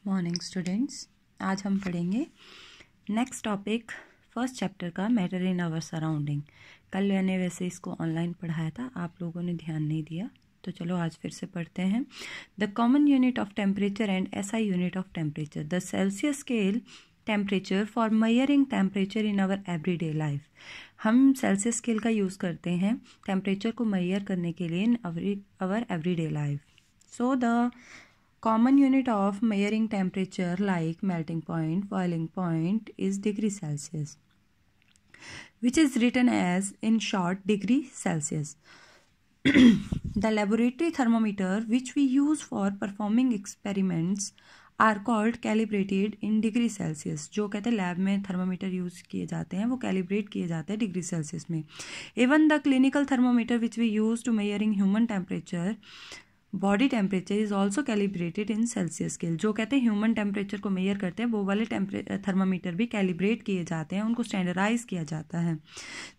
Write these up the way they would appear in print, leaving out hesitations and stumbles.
Morning students, आज हम पढ़ेंगे नेक्स्ट टॉपिक फर्स्ट चैप्टर का मैटर इन आवर सराउंडिंग। कल मैंने वैसे इसको ऑनलाइन पढ़ाया था, आप लोगों ने ध्यान नहीं दिया, तो चलो आज फिर से पढ़ते हैं। The common unit of temperature and SI unit of temperature, the Celsius scale temperature for measuring temperature in our everyday life. हम सेल्सियस स्केल का यूज़ करते हैं टेम्परेचर को मेजर करने के लिए in our everyday life. So the common unit of measuring temperature like melting point, boiling point is degree Celsius, which is written as in short degree Celsius. The laboratory thermometer which we use for performing experiments are called calibrated in degree Celsius. जो कहते हैं lab में thermometer use किए जाते हैं वो calibrate किए जाते हैं डिग्री सेल्सियस में. Even the clinical thermometer which we use to measuring human temperature, body temperature is also calibrated in Celsius scale. जो कहते हैं ह्यूमन टेम्परेचर को मेजर करते हैं वो वाले थर्मामीटर भी कैलिब्रेट किए जाते हैं, उनको स्टैंडर्डाइज किया जाता है.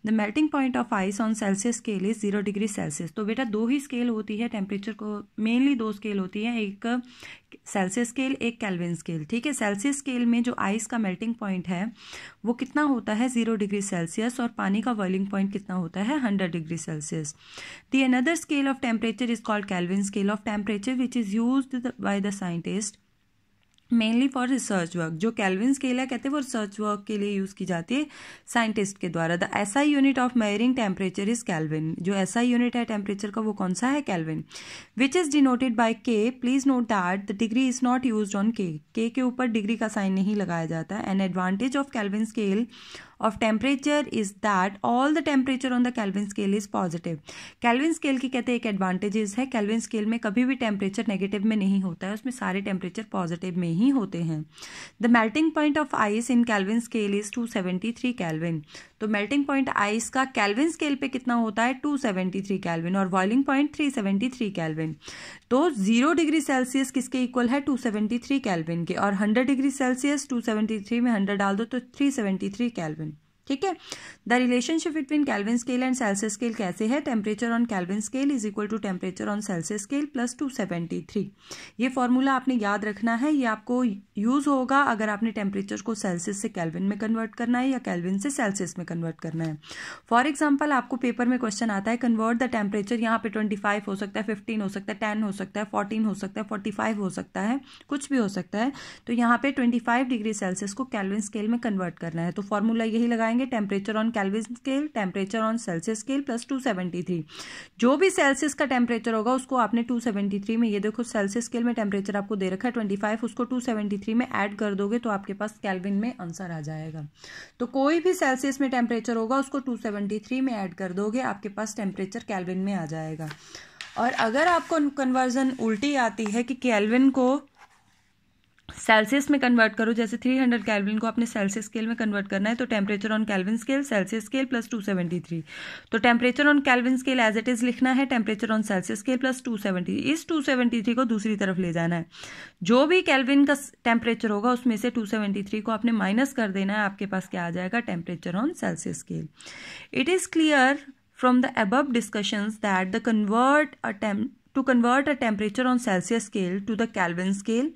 The melting point of ice on Celsius scale is 0 degree Celsius. तो बेटा दो ही स्केल होती है टेम्परेचर को, मेनली दो स्केल होती है, एक सेल्सियस स्केल एक केल्विन स्केल. ठीक है, सेल्सियस स्केल में जो आइस का मेल्टिंग पॉइंट है वो कितना होता है 0 डिग्री सेल्सियस और पानी का बॉइलिंग पॉइंट कितना होता है 100 degree Celsius. The another scale of temperature is called kelvin scale of temperature which is used by the scientist mainly for research work. जो केल्विन स्केल है कहते हैं वो रिसर्च वर्क के लिए यूज की जाती है साइंटिस्ट के द्वारा. The SI unit of measuring temperature is kelvin. जो एसआई यूनिट है टेम्परेचर का वो कौन सा है kelvin, which is denoted by K. Please note that the degree is not used on K. के ऊपर डिग्री का साइन नहीं लगाया जाता. An advantage of kelvin scale of temperature is that all the temperature on the Kelvin scale is positive. Kelvin scale की कहते हैं एक एडवांटेजेस है, Kelvin scale में कभी भी टेम्परेचर नेगेटिव में नहीं होता है, उसमें सारे टेम्परेचर पॉजिटिव में ही होते हैं. The melting point of ice in Kelvin scale is 273 Kelvin. तो मेल्टिंग पॉइंट आइस का Kelvin scale पे कितना होता है 273 Kelvin और बॉइलिंग पॉइंट 373 Kelvin. तो 0 डिग्री सेल्सियस किसके इक्वल है 273 Kelvin के, और 100 डिग्री सेल्सियस 273 में 100 डाल दो तो 373 Kelvin. ठीक है. The relationship between Kelvin scale and Celsius scale कैसे है. Temperature on Kelvin scale is equal to temperature on Celsius scale plus 273. ये फॉर्मूला आपने याद रखना है, ये आपको यूज होगा अगर आपने टेम्परेचर को सेल्सियस से केल्विन में कन्वर्ट करना है या केल्विन से सेल्सियस में कन्वर्ट करना है. फॉर एग्जाम्पल आपको पेपर में क्वेश्चन आता है कन्वर्ट द टेम्परेचर, यहाँ पे 25 हो सकता है, 15 हो सकता है, 10 हो सकता है, 14 हो सकता है, 45 हो सकता है, कुछ भी हो सकता है. तो यहाँ पे 25 डिग्री सेल्सियस को केल्विन स्केल में कन्वर्ट करना है. तो फॉर्मूला यही लगाएंगे, temperature on Kelvin scale temperature on Celsius scale plus 273. जो भी सेल्सियस का टेम्परेचर होगा उसको आपने 273 में, ये देखो सेल्सियस स्केल में टेम्परेचर आपको दे रखा है 25, उसको 273 में ऐड कर दोगे तो आपके पास केल्विन में आंसर आ जाएगा. तो कोई भी सेल्सियस में टेम्परेचर होगा उसको 273 में ऐड कर दोगे, आपके पास टेम्परेचर केल्विन में आ जाएगा. और अगर आपको कन्वर्जन उल्टी आती है कि केल्विन को सेल्सियस में कन्वर्ट करो, जैसे 300 केल्विन को आपने सेल्सियस स्केल में कन्वर्ट करना है, तो temperature on Kelvin scale Celsius scale plus 273. तो temperature on Kelvin scale as it is लिखना है, temperature on Celsius scale plus 273. इस 273 को दूसरी तरफ ले जाना है. जो भी केल्विन का टेम्परेचर होगा उसमें से 273 को आपने माइनस कर देना है, आपके पास क्या आ जाएगा temperature on Celsius scale. It is clear from the above discussions that to convert a temperature on Celsius scale to the Kelvin scale,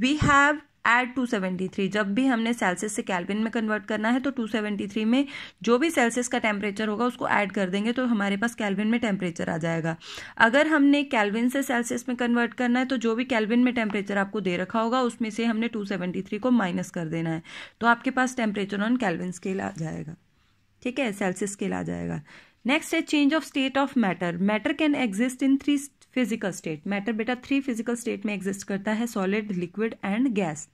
we have add 273. जब भी हमने सेल्सियस से केल्विन में कन्वर्ट करना है तो 273 में जो भी सेल्सियस का टेम्परेचर होगा उसको ऐड कर देंगे तो हमारे पास केल्विन में टेम्परेचर आ जाएगा. अगर हमने केल्विन से सेल्सियस में कन्वर्ट करना है तो जो भी केल्विन में टेम्परेचर आपको दे रखा होगा उसमें से हमने 273 को माइनस कर देना है, तो आपके पास टेम्परेचर ऑन केल्विन स्केल आ जाएगा. ठीक है, सेल्सियस स्केल आ जाएगा. नेक्स्ट है change of state of matter. Matter can exist in 3 physical state. Matter बेटा 3 फिजिकल स्टेट में एग्जिस्ट करता है, solid, liquid and gas.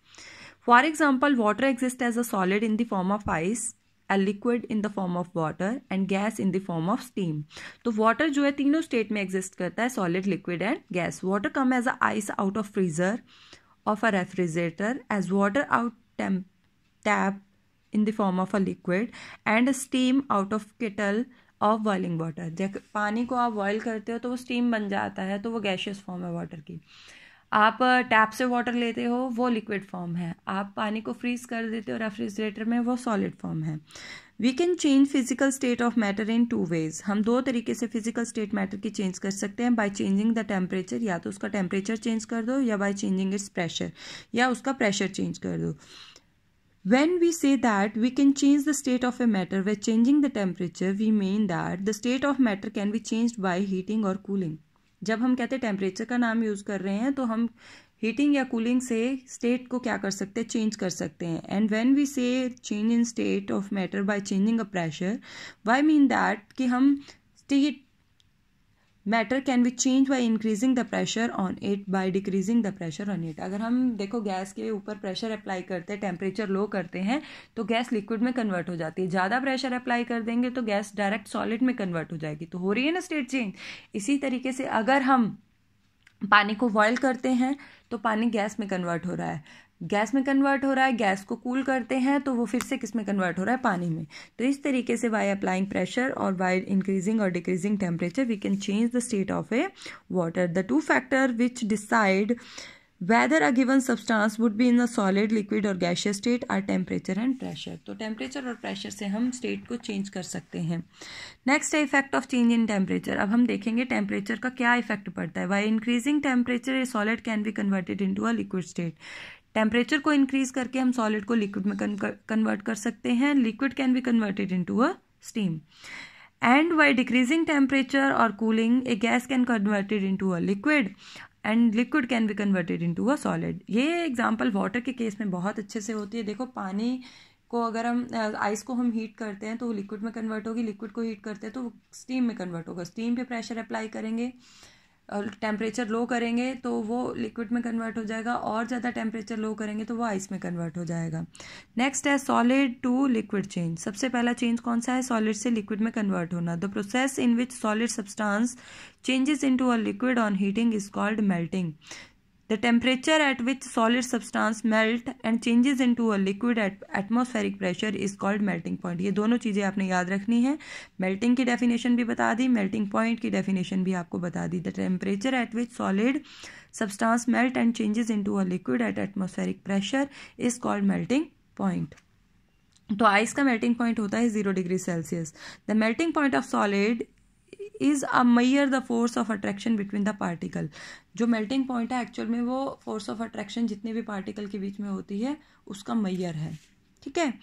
For example water exist as a solid in the form of ice, a liquid in the form of water and gas in the form of steam. तो water जो है तीनों state में exist करता है, solid, liquid and gas. Water come as a ice out of freezer of a refrigerator, as water out tap in the form of a liquid and steam out of kettle of boiling water. जब पानी को आप boil करते हो तो वो steam बन जाता है, तो वो गैशियस फॉर्म है वाटर की. आप टैप से वाटर लेते हो वो लिक्विड फॉर्म है, आप पानी को फ्रीज कर देते हो रेफ्रिजरेटर में वो सॉलिड फॉर्म है. We can change physical state of matter in 2 ways। हम 2 तरीके से फिजिकल स्टेट मैटर की चेंज कर सकते हैं। बाय चेंजिंग द टेम्परेचर, या तो उसका टेम्परेचर चेंज कर दो, या बाय चेंजिंग इट्स प्रेशर, या उसका प्रेशर चेंज कर दो। When we say that we can change the state of a matter by changing the temperature, we mean that the state of matter can be changed by heating or cooling। जब हम कहते हैं temperature का नाम use कर रहे हैं तो हम हीटिंग या कूलिंग से स्टेट को क्या कर सकते हैं, चेंज कर सकते हैं। एंड व्हेन वी से change in state of matter by changing a pressure, why mean that कि हम state matter can be change by increasing the pressure on it by decreasing the pressure on it. अगर हम देखो gas के ऊपर pressure apply करते हैं, temperature low करते हैं, तो गैस लिक्विड में कन्वर्ट हो जाती है। ज़्यादा प्रेशर अप्लाई कर देंगे तो गैस डायरेक्ट सॉलिड में कन्वर्ट हो जाएगी। तो हो रही है ना स्टेट चेंज। इसी तरीके से अगर हम पानी को बॉयल करते हैं तो पानी गैस में कन्वर्ट हो रहा है, गैस में कन्वर्ट हो रहा है। गैस को कूल करते हैं तो वो फिर से किस में कन्वर्ट हो रहा है, पानी में। तो इस तरीके से बाय अप्लाइंग प्रेशर और बाय इंक्रीजिंग और decreasing temperature we can change the state of a water. The 2 factor which decide whether a given substance would be in a solid, liquid और gaseous state are temperature and pressure। तो temperature और pressure से हम state को change कर सकते हैं। Next है effect of change in temperature. अब हम देखेंगे टेम्परेचर का क्या इफेक्ट पड़ता है। By increasing temperature A solid can be converted into a liquid state. Temperature को इंक्रीज करके हम सॉलिड को लिक्विड में कन्वर्ट कर सकते हैं। Liquid can be converted into a steam. And by decreasing temperature और cooling a gas can converted into a liquid and liquid can be converted into a solid. ये example water के case में बहुत अच्छे से होती है। देखो पानी को अगर हम आइस को हम हीट करते हैं तो वो लिक्विड में कन्वर्ट होगी, लिक्विड को हीट करते हैं तो वो स्टीम में कन्वर्ट होगा। स्टीम पे प्रेशर अप्लाई करेंगे और टेम्परेचर लो करेंगे तो वो लिक्विड में कन्वर्ट हो जाएगा, और ज़्यादा टेम्परेचर लो करेंगे तो वो आइस में कन्वर्ट हो जाएगा। नेक्स्ट है सॉलिड टू लिक्विड चेंज। सबसे पहला चेंज कौन सा है, सॉलिड से लिक्विड में कन्वर्ट होना। The process in which solid substance changes into a liquid on heating is called melting। The temperature at which solid substance melt and changes into a liquid at atmospheric pressure is called melting point। ये दोनों चीज़ें आपने याद रखनी है। melting की definition भी बता दी, melting point की definition भी आपको बता दी। The temperature at which solid substance melt and changes into a liquid at atmospheric pressure is called melting point। तो आइस का melting point होता है 0 degree Celsius. The melting point of solid is a Maihar the force of attraction between the particle. जो melting point है actual में वो force of attraction जितने भी पार्टिकल के बीच में होती है उसका मैयर है। ठीक है।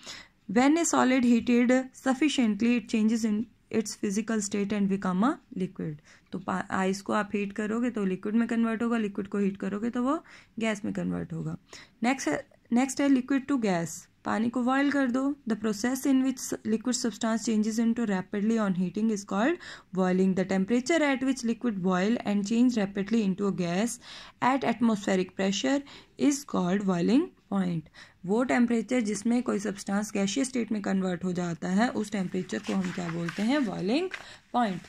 When A solid heated sufficiently it changes in its physical state and become a liquid. तो आइस को आप हीट करोगे तो लिक्विड में कन्वर्ट होगा, लिक्विड को हीट करोगे तो वो गैस में कन्वर्ट होगा। नेक्स्ट है लिक्विड टू गैस। पानी को बॉयल कर दो। The process in which liquid substance changes into rapidly on heating is called boiling. The temperature at which liquid boil and change rapidly into a gas at atmospheric pressure is called boiling point. वो temperature जिसमें कोई substance gaseous state में convert हो जाता है उस temperature को हम क्या बोलते हैं, boiling point.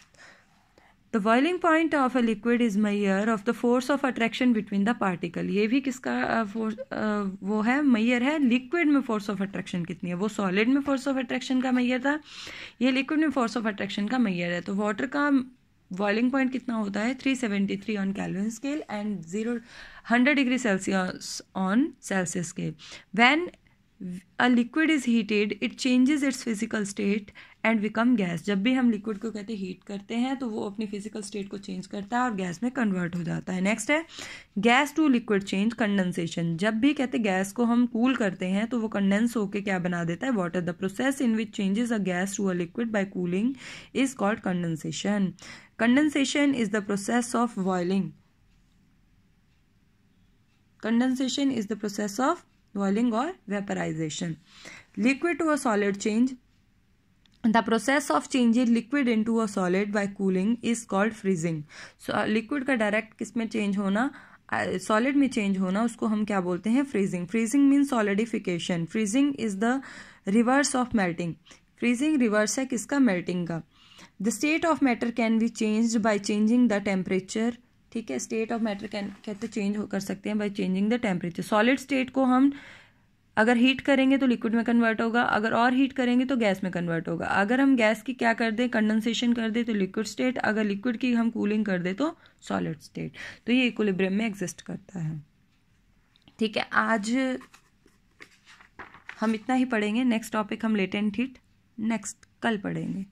The boiling point of a liquid is measure of the force of attraction between the particle. ये भी किसका फोर्स वो है, मैयर है। लिक्विड में फोर्स ऑफ अट्रैक्शन कितनी है, वो सॉलिड में फोर्स ऑफ अट्रैक्शन का मैयर था, ये लिक्विड में फोर्स ऑफ अट्रैक्शन का मैयर है। तो वाटर का बॉइलिंग पॉइंट कितना होता है, 373 on Kelvin scale and 100 degree Celsius on Celsius scale. When a liquid is heated it changes its physical state and become gas। जब भी हम लिक्विड को कहते हैं हीट करते हैं तो वो अपनी फिजिकल स्टेट को चेंज करता है और गैस में कन्वर्ट हो जाता है। नेक्स्ट है gas to liquid change, condensation. जब भी कहते हैं गैस को हम कूल करते हैं तो वो कंडेंस होकर क्या बना देता है, water. The process in which changes a gas to a liquid by cooling is called condensation. Condensation is the process of boiling. Condensation is the process of boiling or vaporization। Liquid to a solid change, the process of changing liquid into a solid by cooling is called freezing। so liquid का direct किस में change होना, solid में change होना, उसको हम क्या बोलते हैं, freezing। freezing means solidification। freezing is the reverse of melting। freezing reverse है किसका, melting का। the state of matter can be changed by changing the temperature। ठीक है, स्टेट ऑफ मैटर कहते चेंज कर सकते हैं by changing the temperature. Solid state को हम अगर हीट करेंगे तो लिक्विड में कन्वर्ट होगा, अगर और हीट करेंगे तो गैस में कन्वर्ट होगा। अगर हम गैस की क्या कर दें, कंडेंसेशन कर दें तो लिक्विड स्टेट, अगर लिक्विड की हम कूलिंग कर दें तो सॉलिड स्टेट। तो ये इक्विलिब्रियम में एग्जिस्ट करता है। ठीक है, आज हम इतना ही पढ़ेंगे। नेक्स्ट टॉपिक हम लेटेंट हीट नेक्स्ट कल पढ़ेंगे।